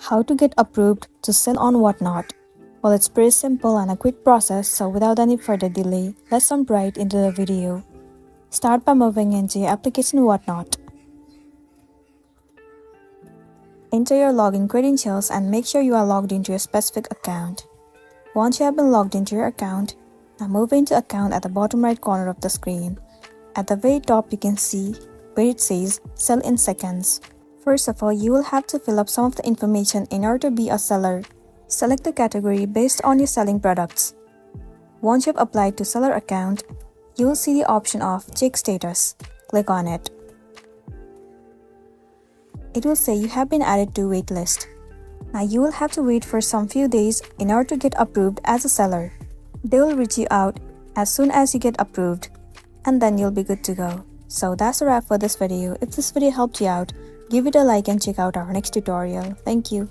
How to get approved to sell on Whatnot? Well, it's pretty simple and a quick process, so without any further delay, let's jump right into the video. Start by moving into your application Whatnot. Enter your login credentials and make sure you are logged into your specific account. Once you have been logged into your account, now move into account at the bottom right corner of the screen. At the very top, you can see where it says Sell in Seconds. First of all, you will have to fill up some of the information in order to be a seller. Select the category based on your selling products. Once you have applied to seller account, you will see the option of Check Status. Click on it. It will say you have been added to waitlist. Now you will have to wait for some few days in order to get approved as a seller. They will reach you out as soon as you get approved, and then you'll be good to go. So that's a wrap for this video. If this video helped you out, give it a like and check out our next tutorial. Thank you.